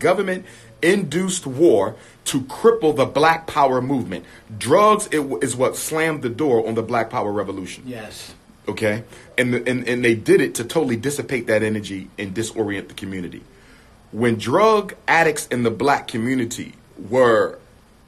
government-induced war to cripple the Black Power movement. Drugs is what slammed the door on the Black Power revolution. Yes. Okay? And they did it to totally dissipate that energy and disorient the community. When drug addicts in the black community were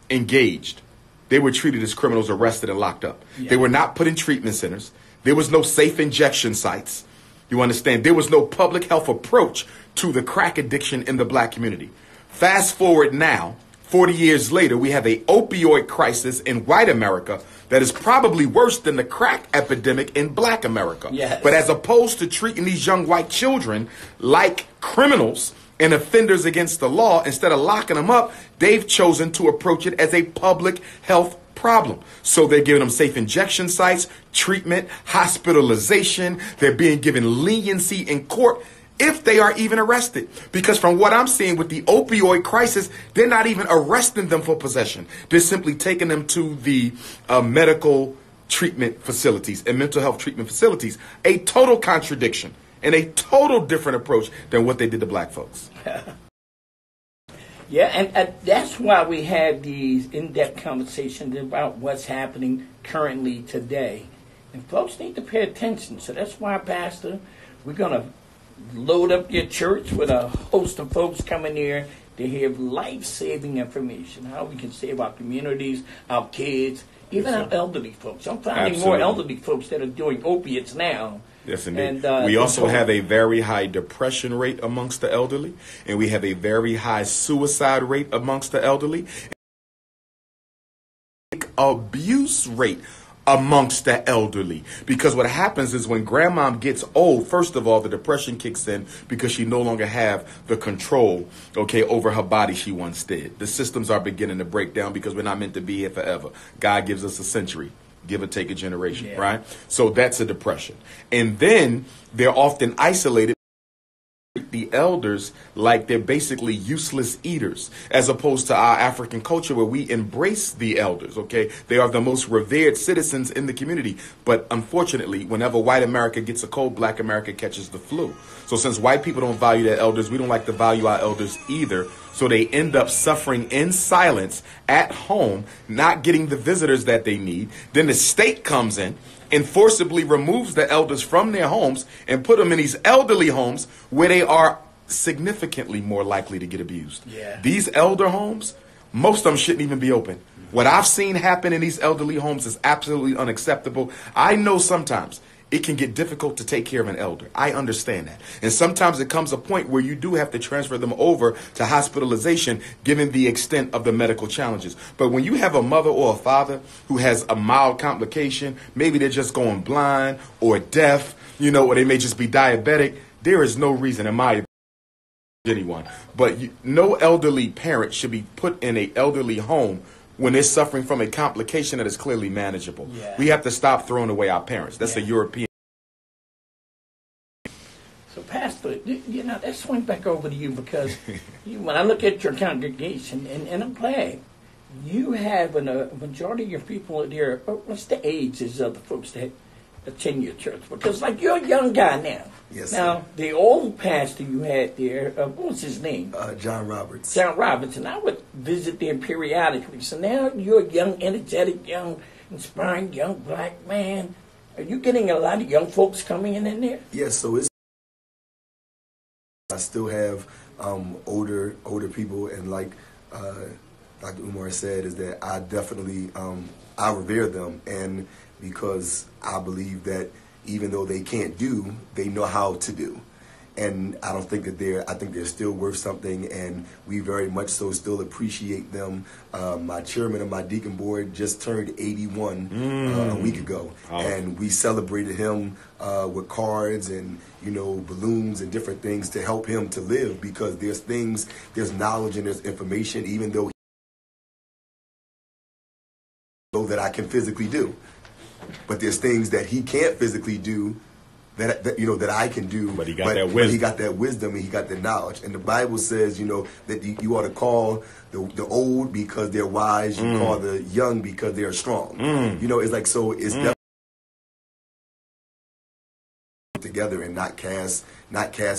engaged, they were treated as criminals, arrested, and locked up. Yeah. They were not put in treatment centers. There was no safe injection sites. You understand? There was no public health approach to the crack addiction in the black community. Fast forward now, 40 years later, we have a opioid crisis in white America that is probably worse than the crack epidemic in black America. Yes. But as opposed to treating these young white children like criminals and offenders against the law, instead of locking them up, they've chosen to approach it as a public health problem. So they're giving them safe injection sites, treatment, hospitalization. They're being given leniency in court if they are even arrested. Because from what I'm seeing with the opioid crisis, they're not even arresting them for possession. They're simply taking them to the medical treatment facilities and mental health treatment facilities. A total contradiction and a total different approach than what they did to black folks. Yeah, and that's why we have these in-depth conversations about what's happening currently today. And folks need to pay attention. So that's why, Pastor, we're going to load up your church with a host of folks coming here to hear life-saving information, how we can save our communities, our kids, even our elderly folks. I'm finding more elderly folks that are doing opiates now. Yes, indeed. And, we also have a very high depression rate amongst the elderly, and we have a very high suicide rate amongst the elderly. Abuse rate amongst the elderly. Because what happens is when grandma gets old, first of all, the depression kicks in because she no longer have the control, okay, over her body she once did. The systems are beginning to break down because we're not meant to be here forever. God gives us a century. Give or take a generation, right? So that's a depression. And then they're often isolated. The elders like they're basically useless eaters, as opposed to our African culture where we embrace the elders, okay? They are the most revered citizens in the community. But unfortunately, whenever white America gets a cold, black America catches the flu. So since white people don't value their elders, we don't like to value our elders either. So they end up suffering in silence at home, not getting the visitors that they need. Then the state comes in and forcibly removes the elders from their homes and put them in these elderly homes where they are significantly more likely to get abused. Yeah. These elder homes, most of them shouldn't even be open. What I've seen happen in these elderly homes is absolutely unacceptable. I know sometimes it can get difficult to take care of an elder. I understand that. And sometimes it comes a point where you do have to transfer them over to hospitalization given the extent of the medical challenges. But when you have a mother or a father who has a mild complication, maybe they're just going blind or deaf, you know, or they may just be diabetic, there is no reason in my opinion anyone. But no elderly parent should be put in an elderly home when they're suffering from a complication that is clearly manageable. Yeah. We have to stop throwing away our parents. That's a European. So, Pastor, you know, let's swing back over to you because when I look at your congregation, and I'm glad, you have a majority of your people there. What's the ages of the folks that attend your church? Because, like, you're a young guy now. Yes, now, sir. The old pastor you had there, what was his name? John Roberts. John Roberts. And I would visit there periodically. So now you're a young, energetic, young, inspiring, young black man. Are you getting a lot of young folks coming in there? Yes, so it's... I still have older people, and like Dr. Umar said, is that I definitely, I revere them, and because I believe that even though they can't do, they know how to do. And I don't think that I think they're still worth something, and we very much so still appreciate them. My chairman of my deacon board just turned 81 a week ago, and we celebrated him with cards and, you know, balloons and different things to help him to live, because there's knowledge and there's information, even though that I can physically do. But there's things that he can't physically do that you know that I can do. But he got that wisdom. But he got that wisdom and he got that knowledge. And the Bible says, you know, that you ought to call the old because they're wise. You call the young because they're strong. You know, it's like, so it's definitely together and not cast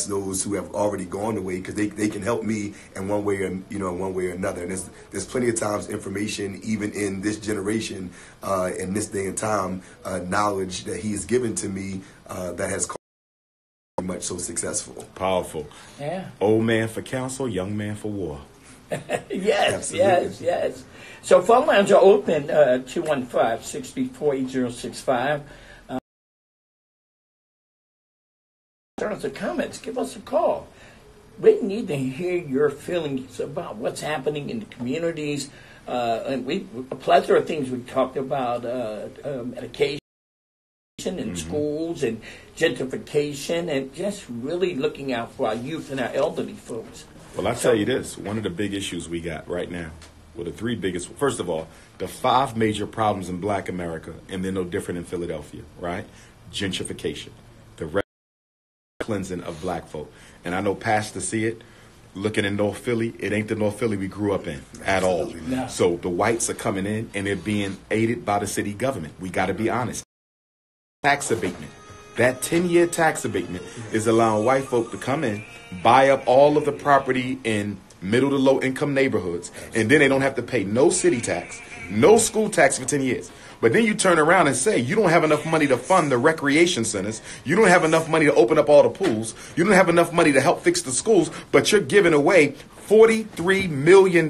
those who have already gone away, because they can help me in one way or one way or another. And there's plenty of times information, even in this generation, in this day and time, knowledge that He has given to me that has caused me much so successful. Powerful. Yeah. Old man for counsel, young man for war. Yes, yes. So phone lines are open, 215-634-8065. Concerns or comments, give us a call. We need to hear your feelings about what's happening in the communities. And a plethora of things we talked about, education in schools and gentrification, and just really looking out for our youth and our elderly folks. Well, I tell you this, one of the big issues we got right now, well, the three biggest, first of all, the 5 major problems in Black America, and they're no different in Philadelphia, right? Gentrification, the cleansing of Black folk. And I know pastors see it, looking in North Philly, it ain't the North Philly we grew up in at all. No. So the whites are coming in, and they're being aided by the city government. We got to be honest. Tax abatement. That 10-year tax abatement is allowing white folk to come in, buy up all of the property in middle to low income neighborhoods, and then they don't have to pay no city tax, no school tax for 10 years. But then you turn around and say you don't have enough money to fund the recreation centers, you don't have enough money to open up all the pools, you don't have enough money to help fix the schools, but you're giving away $43 million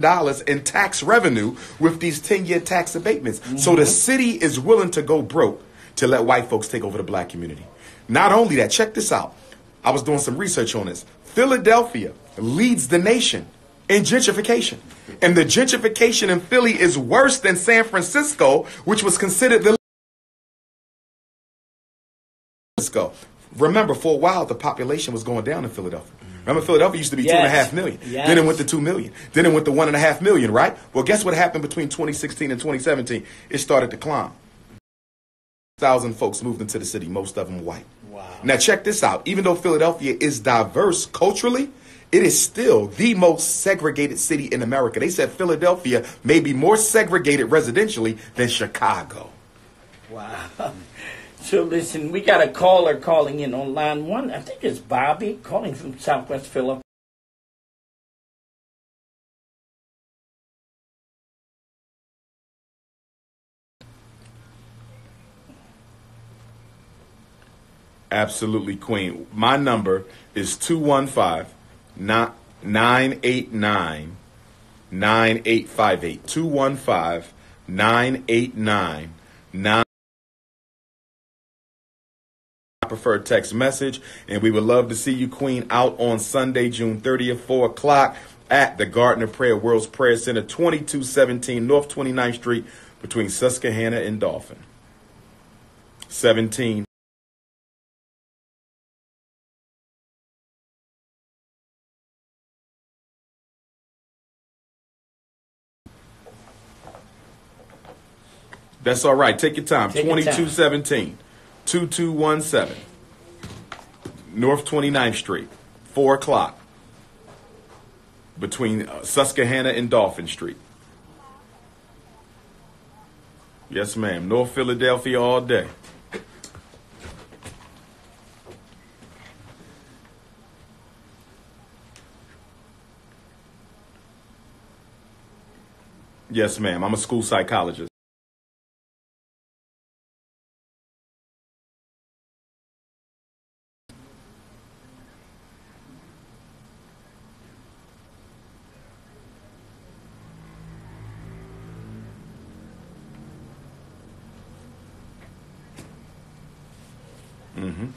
in tax revenue with these 10-year tax abatements. So the city is willing to go broke to let white folks take over the Black community. Not only that, check this out. I was doing some research on this. Philadelphia leads the nation in gentrification. And the gentrification in Philly is worse than San Francisco, which was considered the... Remember, for a while, the population was going down in Philadelphia. Remember, Philadelphia used to be 2.5 million. Yes. Then it went to 2 million. Then it went to 1.5 million, right? Well, guess what happened between 2016 and 2017? It started to climb. 1,000 folks moved into the city, most of them white. Wow. Now check this out. Even though Philadelphia is diverse culturally, it is still the most segregated city in America. They said Philadelphia may be more segregated residentially than Chicago. Wow. So listen, we got a caller calling in on line 1. I think it's Bobby calling from Southwest Philadelphia. Absolutely, Queen. My number is 215-989-9858. 215-989-9. Preferred text message, and we would love to see you, Queen, out on Sunday, June 30th, 4 o'clock at the Garden of Prayer World's Prayer Center, 2217 North 29th Street, between Susquehanna and Dolphin. 17. That's all right. Take your time. 2217, 2217, North 29th Street, 4 o'clock, between Susquehanna and Dolphin Street. Yes, ma'am. North Philadelphia all day. Yes, ma'am. I'm a school psychologist. Mm-hmm.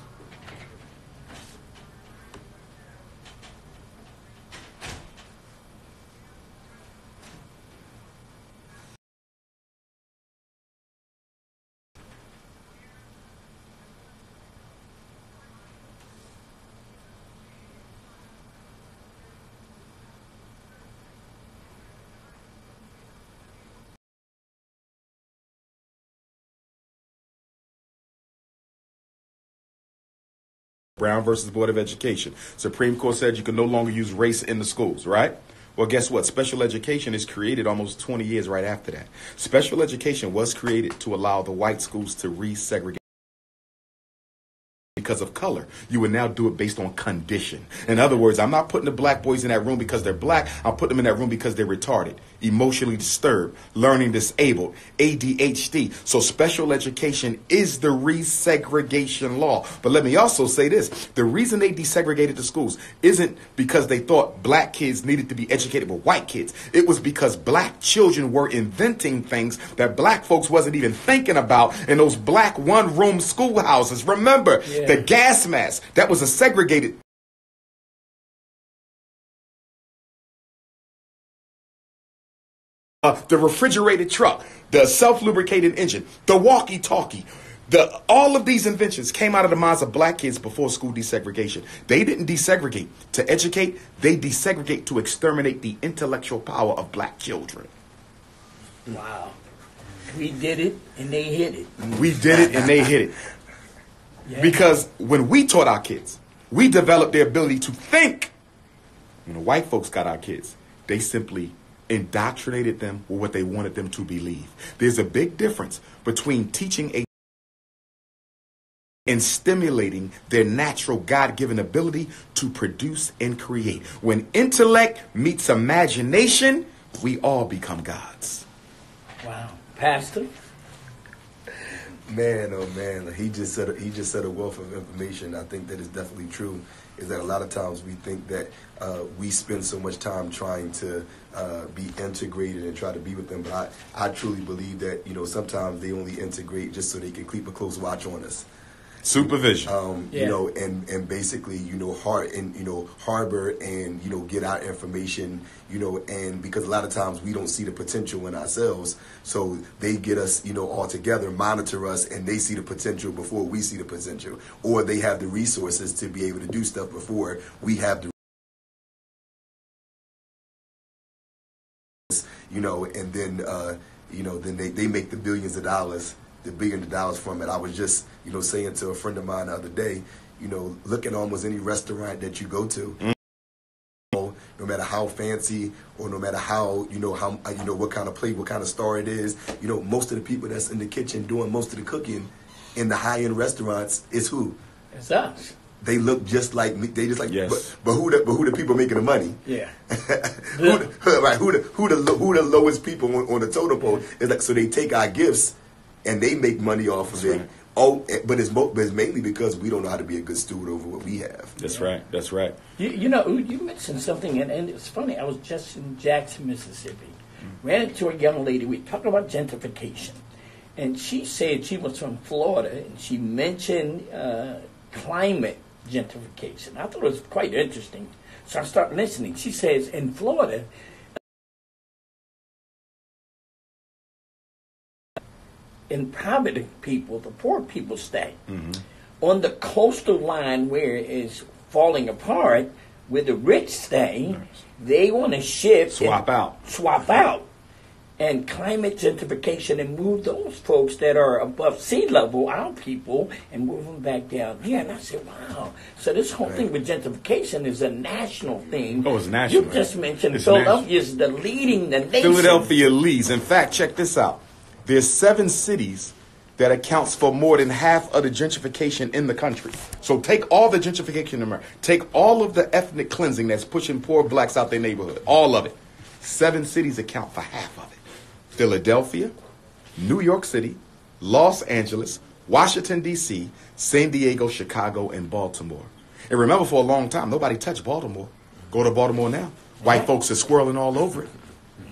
Brown versus Board of Education. Supreme Court said you can no longer use race in the schools, right? Well, guess what? Special education is created almost 20 years right after that. Special education was created to allow the white schools to resegregate because of color. You would now do it based on condition. In other words, I'm not putting the black boys in that room because they're black. I'm putting them in that room because they're retarded, emotionally disturbed, learning disabled, ADHD. So special education is the resegregation law. But let me also say this. The reason they desegregated the schools isn't because they thought black kids needed to be educated with white kids. It was because black children were inventing things that black folks wasn't even thinking about in those black one-room schoolhouses. Remember, the gas mask, that was a segregated. The refrigerated truck, the self-lubricating engine, the walkie-talkie. All of these inventions came out of the minds of black kids before school desegregation. They didn't desegregate to educate. They desegregate to exterminate the intellectual power of black children. Wow. We did it and they hit it. We did it and they hit it. Yeah. Because when we taught our kids, we developed their ability to think. When the white folks got our kids, they simply indoctrinated them with what they wanted them to believe. There's a big difference between teaching and stimulating their natural God-given ability to produce and create. When intellect meets imagination, we all become gods. Wow. Pastor? Man, oh man, he just said a wealth of information. I think that is definitely true. Is that a lot of times we think that we spend so much time trying to be integrated and try to be with them, but I truly believe that sometimes they only integrate just so they can keep a close watch on us. Supervision. And basically, harbor and, get our information, and because a lot of times we don't see the potential in ourselves. So they get us, all together, monitor us, and they see the potential before we see the potential. Or they have the resources to be able to do stuff before we have the and then, then they make the billions of dollars from it. I was just, saying to a friend of mine the other day, look at almost any restaurant that you go to, no matter how fancy or no matter how, what kind of plate, what kind of star it is, most of the people that's in the kitchen doing most of the cooking in the high-end restaurants is who? It's us. They look just like me. They just like, yes. but who the people making the money? Yeah. who the lowest people on the totem pole is like. So they take our gifts and they make money off of it. Right. Oh, but it's mainly because we don't know how to be a good steward over what we have. That's right. That's right. You mentioned something, and it's funny. I was just in Jackson, Mississippi. Ran into a young lady. We talked about gentrification, and she said she was from Florida, and she mentioned climate gentrification. I thought it was quite interesting, so I started listening. She says in Florida, in poverty people, the poor people stay. Mm-hmm. On the coastal line where it is falling apart, where the rich stay, they want to shift. Swap out. And climate gentrification and move those folks that are above sea level, our people, and move them back down here. And I said, wow. So this whole thing with gentrification is a national thing. Oh, it's national. You just mentioned Philadelphia is leading the nation. Philadelphia leads. In fact, check this out. There's 7 cities that accounts for more than half of the gentrification in the country. So take all the gentrification in America. Take all of the ethnic cleansing that's pushing poor blacks out their neighborhood. All of it. 7 cities account for half of it. Philadelphia, New York City, Los Angeles, Washington, D.C., San Diego, Chicago, and Baltimore. And remember, for a long time, nobody touched Baltimore. Go to Baltimore now. White folks are swirling all over it.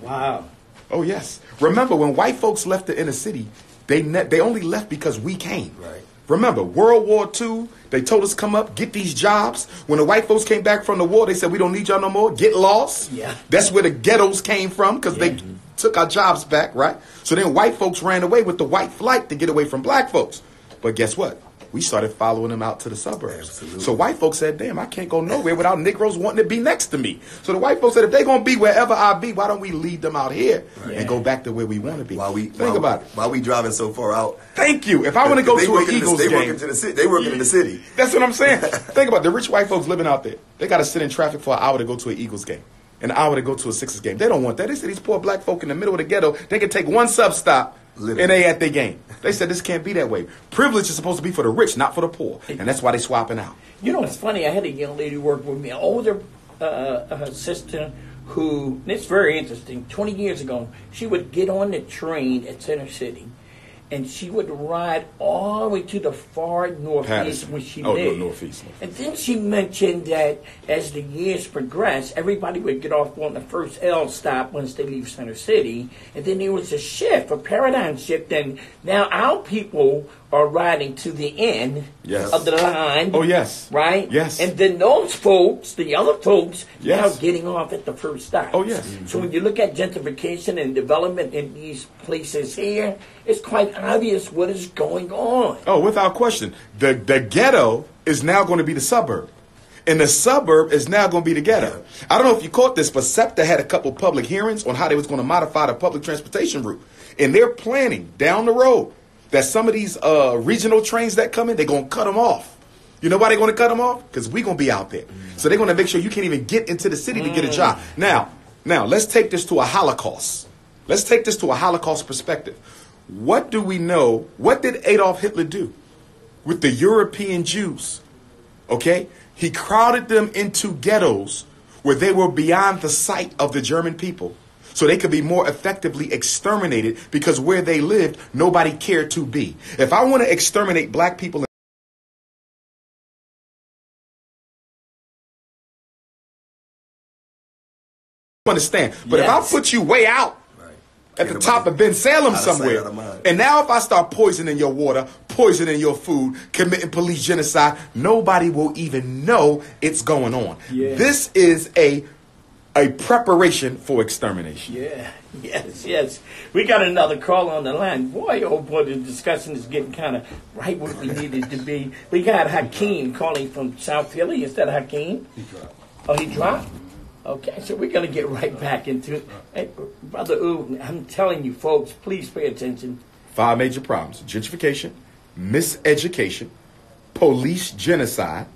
Wow. Oh, yes. Remember, when white folks left the inner city, they only left because we came. Right. Remember, World War II, they told us come up, get these jobs. When the white folks came back from the war, they said, we don't need y'all no more. Get lost. Yeah. That's where the ghettos came from because they took our jobs back, right? So then white folks ran away with the white flight to get away from black folks. But guess what? We started following them out to the suburbs. Absolutely. So white folks said, damn, I can't go nowhere without Negroes wanting to be next to me. So the white folks said, if they're going to be wherever I be, why don't we lead them out here and go back to where we want to be? Think about it. Why we driving so far out? Thank you. If I want to go to an Eagles game. They working in the city. That's what I'm saying. Think about it. The rich white folks living out there. They got to sit in traffic for an hour to go to an Eagles game. An hour to go to a Sixers game. They don't want that. They say these poor black folk in the middle of the ghetto, they can take one sub stop Literally. And they at their game. They said this can't be that way. Privilege is supposed to be for the rich, not for the poor. And that's why they swapping out. You know, it's funny. I had a young lady work with me, an older sister who, and it's very interesting, 20 years ago, she would get on the train at Center City, and she would ride all the way to the far northeast Patterson. where she Oh, lived. no, northeast. And then she mentioned that as the years progressed, everybody would get off on the first L stop once they leave Center City. And then there was a shift, a paradigm shift. And now our people are riding to the end Yes. of the line. Oh, yes. Right? Yes. And then those folks, the other folks, Yes. now getting off at the first stop. Oh, yes. So when you look at gentrification and development in these places here, it's quite obvious what is going on. Oh, without question. The ghetto is now going to be the suburb. And the suburb is now going to be the ghetto. I don't know if you caught this, but SEPTA had a couple public hearings on how they was going to modify the public transportation route. And they're planning down the road that some of these regional trains that come in, they're going to cut them off. You know why they're going to cut them off? Because we're going to be out there. So they're going to make sure you can't even get into the city to get a job. Now, let's take this to a Holocaust. Let's take this to a Holocaust perspective. What do we know? What did Adolf Hitler do with the European Jews? Okay? He crowded them into ghettos where they were beyond the sight of the German people, so they could be more effectively exterminated, because where they lived, nobody cared to be. If I want to exterminate black people, understand. But if I put you way out at the top of Ben Salem somewhere, and now if I start poisoning your water, poisoning your food, committing police genocide, nobody will even know it's going on. Yeah. This is a preparation for extermination. Yeah, yes. We got another call on the line. Boy, oh boy, the discussion is getting kind of right where we needed to be. We got Hakeem calling from South Philly. Is that Hakeem? He dropped. Oh, he dropped? Okay, so we're going to get right back into it. Hey, Brother Ooh, I'm telling you, folks, please pay attention. 5 major problems: gentrification, miseducation, police genocide,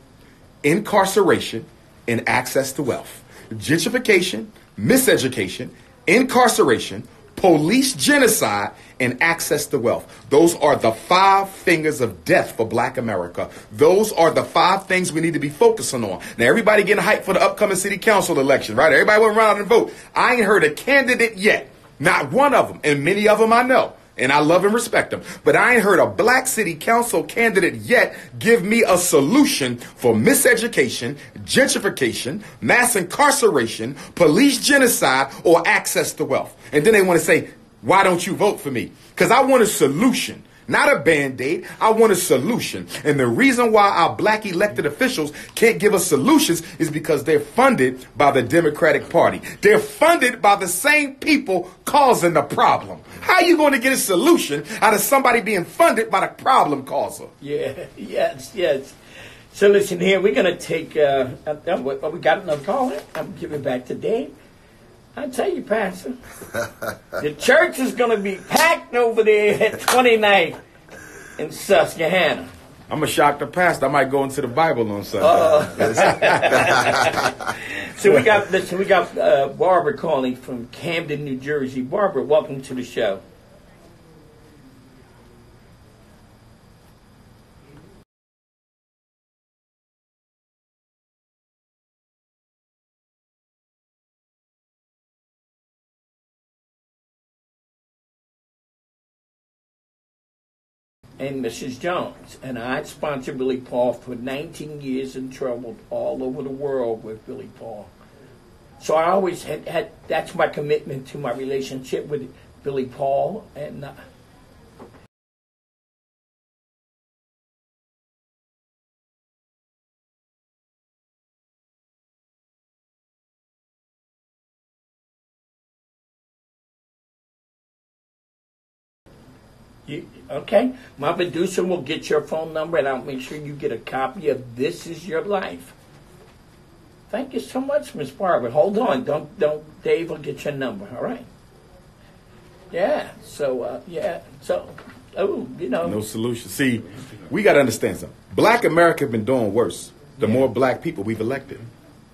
incarceration, and access to wealth. Gentrification, miseducation, incarceration, police genocide, and access to wealth. Those are the 5 fingers of death for black America. Those are the 5 things we need to be focusing on. Now, everybody getting hyped for the upcoming city council election, right? Everybody went around and vote. I ain't heard a candidate yet. Not one of them. And many of them I know. And I love and respect them. But I ain't heard a black city council candidate yet give me a solution for miseducation, gentrification, mass incarceration, police genocide, or access to wealth. And then they want to say, why don't you vote for me? Because I want a solution. Not a Band-Aid. I want a solution. And the reason why our black elected officials can't give us solutions is because they're funded by the Democratic Party. They're funded by the same people causing the problem. How are you going to get a solution out of somebody being funded by the problem causer? Yeah, yes. So listen here, we're going to take, we got another caller. I'm giving it back to Dave. I tell you, Pastor, the church is going to be packed over there at 29th in Susquehanna. I'm a shock the pastor. I might go into the Bible on Sunday. So we got Barbara calling from Camden, New Jersey. Barbara, welcome to the show. And Mrs. Jones. And I sponsored Billy Paul for 19 years and traveled all over the world with Billy Paul. So I always had that's my commitment to my relationship with Billy Paul. And okay, my producer will get your phone number, and I'll make sure you get a copy of This Is Your Life. Thank you so much, Miss Barbara. Hold on, don't. Dave will get your number. All right. Yeah. So No solution. See, we got to understand something. Black America have been doing worse. The more black people we've elected.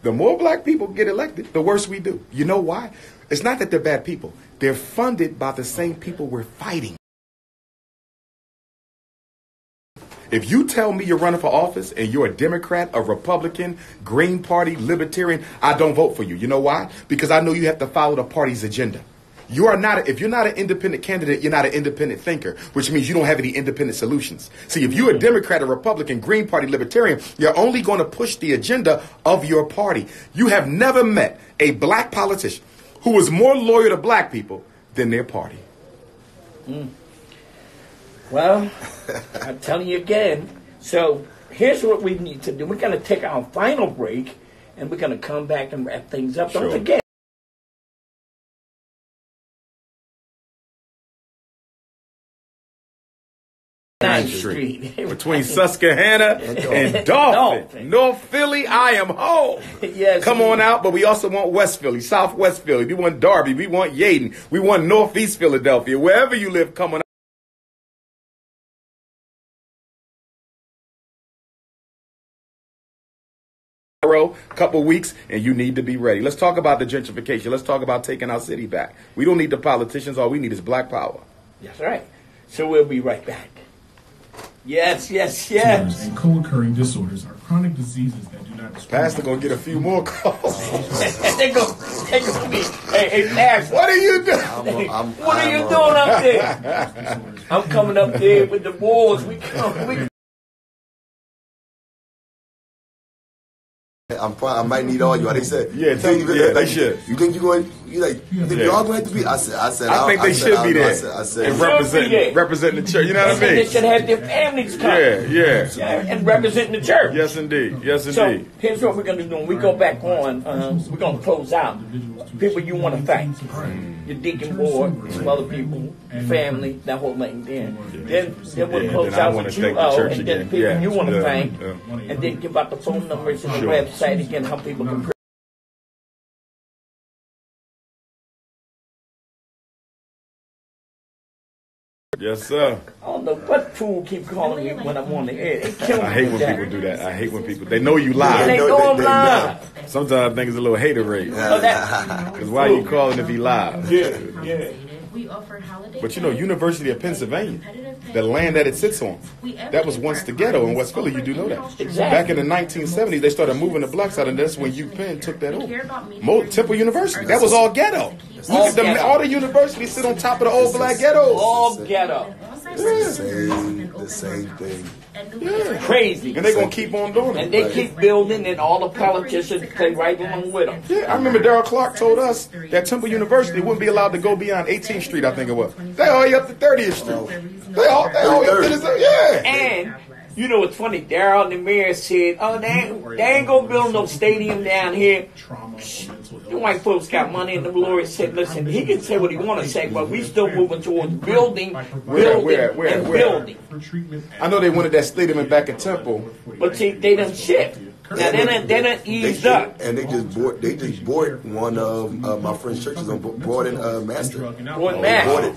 The more black people get elected, the worse we do. You know why? It's not that they're bad people. They're funded by the same people we're fighting. If you tell me you're running for office and you're a Democrat, a Republican, Green Party, Libertarian, I don't vote for you. You know why? Because I know you have to follow the party's agenda. You are not, if you're not an independent candidate, you're not an independent thinker, which means you don't have any independent solutions. See, if you're a Democrat, a Republican, Green Party, Libertarian, you're only going to push the agenda of your party. You have never met a black politician who was more loyal to black people than their party. Well, I'm telling you again. So here's what we need to do. We're going to take our final break, and we're going to come back and wrap things up. Don't forget. Street. Between Susquehanna and Dolphin. North Philly, I am home. Yes, come on out, but we also want West Philly, Southwest Philly. We want Darby. We want Yaden. We want Northeast Philadelphia. Wherever you live, come on out. Couple weeks, and you need to be ready. Let's talk about the gentrification. Let's talk about taking our city back. We don't need the politicians. All we need is black power. That's right. So we'll be right back. Yes. Tumors and co-occurring disorders are chronic diseases that do not discriminate. Pastor gonna get a few more calls. they go me. Hey, Nash, what are you doing? What are you doing up there? I'm coming up there with the boys. I might need all y'all. They said, they should. You think you're going? You think y'all going to have to be? I think they should be there. I said, and representing the church. You know what I mean? They should have their families come. Yeah, and representing the church. Yes, indeed. So here's what we're going to do. When we go back on, we're going to close out. People you want to thank. Your deacon board, some other people, family, that whole thing. Then we'll close out with you. And then people you want to thank. And then give out the phone numbers and the website again, how people can pray. Yes, sir. I don't know what fool keep calling me when I'm on the air. I hate when people do that. I hate when people, they know you live. They know I'm live. Sometimes I think it's a little haterade. Because why are you calling if he live? Yeah. But you know, University of Pennsylvania, the land that it sits on, that was once the ghetto in West Philly. You do know that. Exactly. Back in the 1970s, they started moving the blocks out, and that's when UPenn took that over. Temple University, that was all ghetto. All the universities sit on top of the old black ghettos. All ghetto. The same thing. Yeah. Crazy. And they're going to keep on doing it. And they keep building, and all the politicians play right along with them. Yeah, I remember Darrell Clark told us that Temple University wouldn't be allowed to go beyond 18th Street, I think it was. They all way up to 30th Street. They all up to this, yeah. And you know what's funny? Darrell and the mayor said, they ain't gonna build no stadium down here. The white folks got money, and the lawyer said, listen, he can say what he want to say, but we still moving towards building. I know they wanted that stadium back at Temple. But see, they done shit. Now they done eased up. And they just bought one of my friend's churches on brought in Master.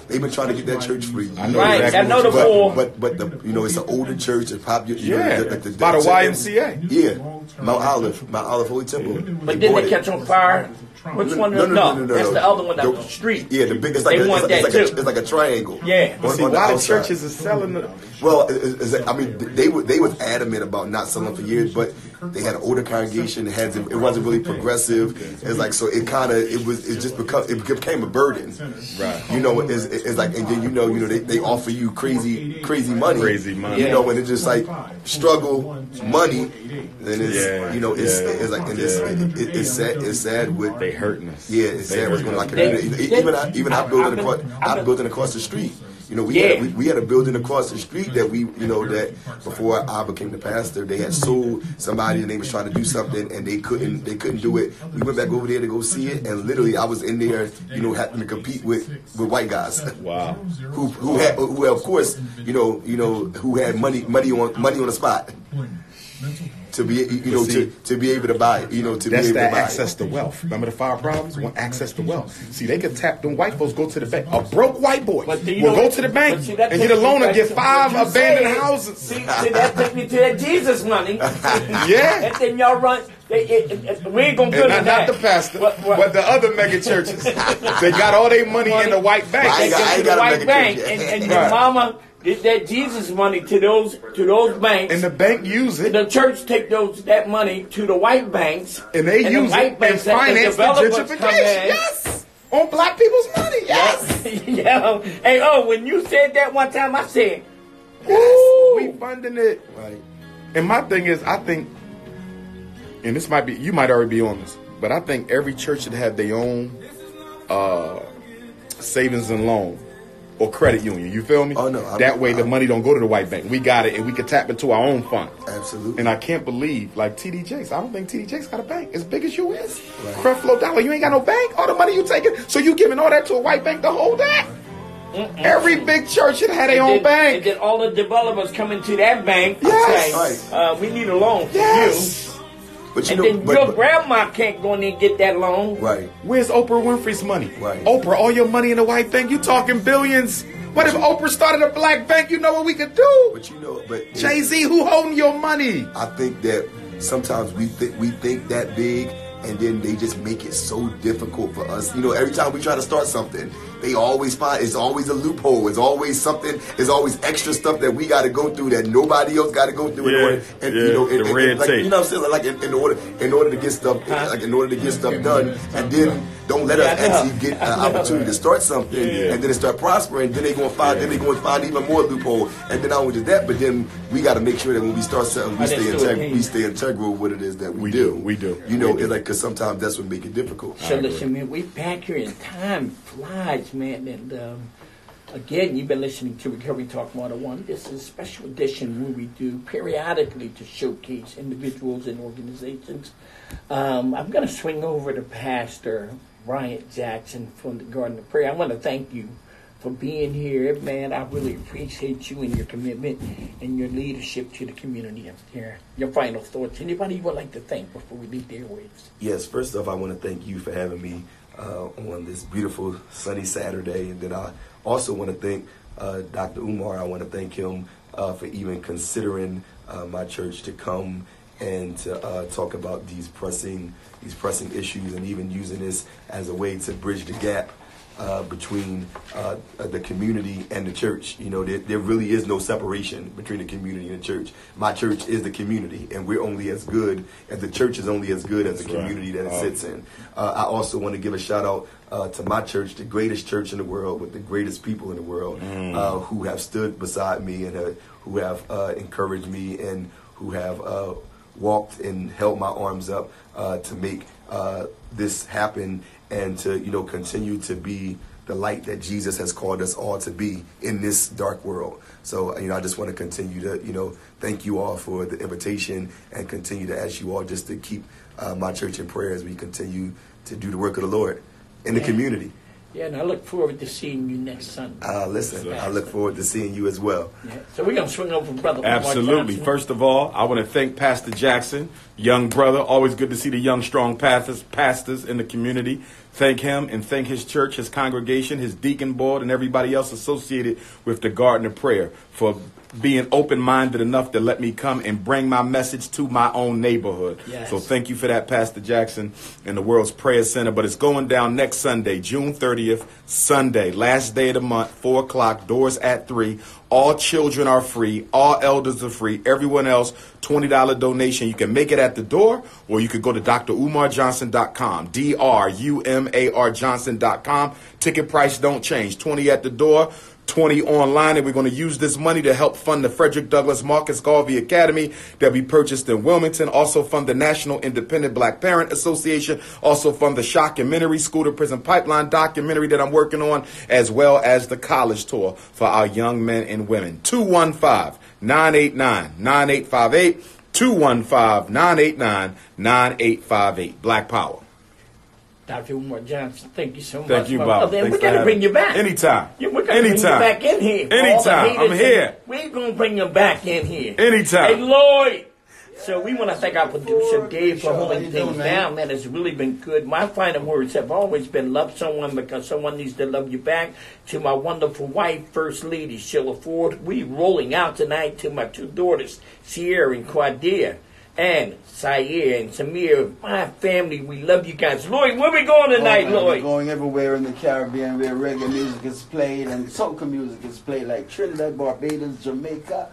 They've been trying to get that church for years. Right, I know the board. But it's an older church. It's popular. By the YMCA. Yeah, Mount Olive Holy Temple. But then they catch on fire. Which one? No, that's the other one down the street. Yeah, the biggest. It's like a triangle. Yeah. See, why the churches is selling it? Well, they was adamant about not selling for years, but they had an older congregation. It wasn't really progressive. It's like so. It became a burden. Right. You know, it's like, and then they offer you crazy money. Crazy money. You know, and it's just like struggle money. And it's like, and it's sad with they hurting us. Yeah, it's sad what's going on. Even our building across the street. You know, we had a building across the street that that before I became the pastor, they had sold somebody and they was trying to do something and they couldn't do it. We went back over there to go see it, and literally I was in there, having to compete with white guys. Wow. who of course, who had money on the spot. To be, to be able to buy, to be able to buy. That's that access to wealth. Remember the 5 problems? Want access to wealth. See, they could tap them white folks. Go to the bank. A broke white boy will go to the bank and get a loan and get 5 abandoned houses. See, that took me to that Jesus money. Yeah. And then y'all run. We ain't gonna build that. Not the pastor, but the other mega churches. They got all their money in the white bank. They get to the white bank, and your mama. Get that Jesus money to those banks. And the bank use it. The church take that money to the white banks. And they use the it and finance the gentrification. Yes. On black people's money. Yes. Yeah. Hey, when you said that one time, I said, yes, we funding it. Right. And my thing is, I think, and this might be, you might already be on this, but I think every church should have their own savings and loan or credit union. You feel me? Oh, no. That way the money don't go to the white bank. We got it, and we can tap into our own fund. Absolutely. And I can't believe, like TD Jakes, I don't think TD Jakes got a bank as big as you is. Right. Creflo Dollar, you ain't got no bank. All the money you taking, so you giving all that to a white bank to hold that? Every big church should have their own bank. And then all the developers come into that bank. Yes. Say, we need a loan for Yes. you. But And then your grandma can't go in and get that loan. Right. Where's Oprah Winfrey's money? Right. Oprah, all your money in the white bank, you talking billions. What if Oprah started a black bank? You know what we could do? But Jay-Z, who holding your money? I think that sometimes we think that big, and then they just make it so difficult for us. Every time we try to start something, they always find it's always a loophole. It's always something. It's always extra stuff that we got to go through that nobody else got to go through in order. And the red tape. You know what I'm saying? Like in order to get stuff, in order to get stuff done, and then don't let us actually get an opportunity to start something, and then it start prospering. Then they going to find even more loophole, and then not only that, but then we got to make sure that when we start something, we stay integral with what it is that we do. We do. It's like, because sometimes that's what make it difficult. So listen, man, we back here and time flies, man. And again, you've been listening to Recovery Talk 101. This is a special edition where we do periodically to showcase individuals and organizations. I'm going to swing over to Pastor Bryant Jackson from the Garden of Prayer. I want to thank you for being here, man. I really appreciate you and your commitment and your leadership to the community up there. Your final thoughts. Anybody you would like to thank before we leave the airwaves? Yes, first off, I want to thank you for having me on this beautiful sunny Saturday. And then I also want to thank Dr. Umar. I want to thank him for even considering my church to come and to talk about these pressing issues, and even using this as a way to bridge the gap between the community and the church. There really is no separation between the community and the church. My church is the community, and we're only as good, and the church is only as good as the community that it sits in. I also want to give a shout out to my church, the greatest church in the world, with the greatest people in the world, who have stood beside me and who have encouraged me, and who have walked and held my arms up to make this happen, and to continue to be the light that Jesus has called us all to be in this dark world. So I just want to continue to thank you all for the invitation, and continue to ask you all just to keep my church in prayer as we continue to do the work of the Lord in the community. Yeah, and I look forward to seeing you next Sunday. Listen, I look forward to seeing you as well. Yeah. So we're going to swing over Brother Absolutely. Umar. First of all, I want to thank Pastor Jackson, young brother. Always good to see the young, strong pastors in the community. Thank him and thank his church, his congregation, his deacon board, and everybody else associated with the Garden of Prayer for being open-minded enough to let me come and bring my message to my own neighborhood. Yes. So thank you for that, Pastor Jackson, and the World's Prayer Center. But it's going down next Sunday, June 30th, Sunday, last day of the month, 4 o'clock, doors at 3. All children are free. All elders are free. Everyone else, $20 donation. You can make it at the door, or you could go to drumarjohnson.com, DRUMAR Johnson.com. Ticket price don't change. 20 at the door, 20 online, and we're going to use this money to help fund the Frederick Douglass Marcus Garvey Academy that we purchased in Wilmington, also fund the National Independent Black Parent Association, also fund the Shockumentary School to Prison Pipeline documentary that I'm working on, as well as the college tour for our young men and women. 215-989-9858, 215-989-9858. Black Power. Dr. Umar Johnson, thank you so much. Thank you, Bob. We got to bring you back. Anytime. We're going to bring you back in here. Anytime. I'm here. We're going to bring you back in here. Anytime. Hey, Lloyd. So we want to thank our producer, Dave, for holding things down. Man, it's really been good. My final words have always been love someone because someone needs to love you back. To my wonderful wife, First Lady Sheila Ford. We rolling out tonight to my 2 daughters, Sierra and Quadia. And Sayer and Samir, my family, we love you guys. Lloyd, where we going tonight, We're Lloyd? going everywhere in the Caribbean where reggae music is played and soca music is played, like Trinidad, Barbados, Jamaica,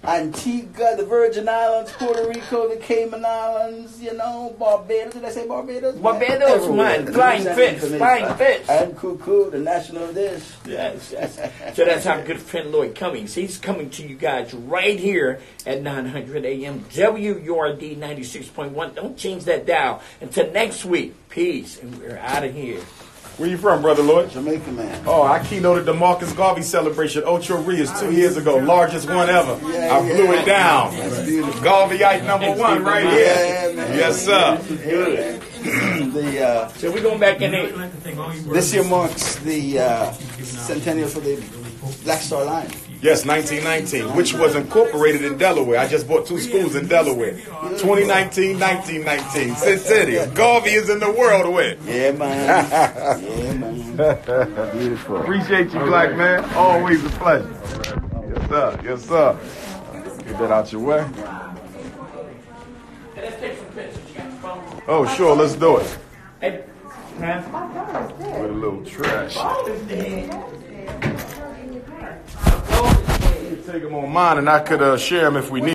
Antigua, the Virgin Islands, Puerto Rico, the Cayman Islands, you know, Barbados. Did I say Barbados? Barbados, Everywhere. man. Flying fish, flying fish. And Cuckoo, the national dish. Yes, yes. So that's our good friend Lloyd Cummings. He's coming to you guys right here at 900 AM WURD 96.1. Don't change that dial. Until next week, peace, and we're out of here. Where you from, Brother Lloyd? Jamaica, man. Oh, I keynoted the Marcus Garvey celebration, Ocho Rios, 2 years ago. Largest one ever. I blew it down. Garveyite #1 right here. Yeah, man. Yes, sir. Good. So we're going back in there. This year marks the centennial for the Black Star Line. Yes, 1919, which was incorporated in Delaware. I just bought 2 schools in Delaware. 2019, 1919. Centennial. Garvey is in the world with. Yeah, man. Yeah, man. Beautiful. Appreciate you, black man. Always a pleasure. Yes, sir. Yes, sir. Get that out your way. Let's take some pictures. You got your phone? Oh, sure. Let's do it. Hey, huh? With a little trash. Take them on mine, and I could share them if we need.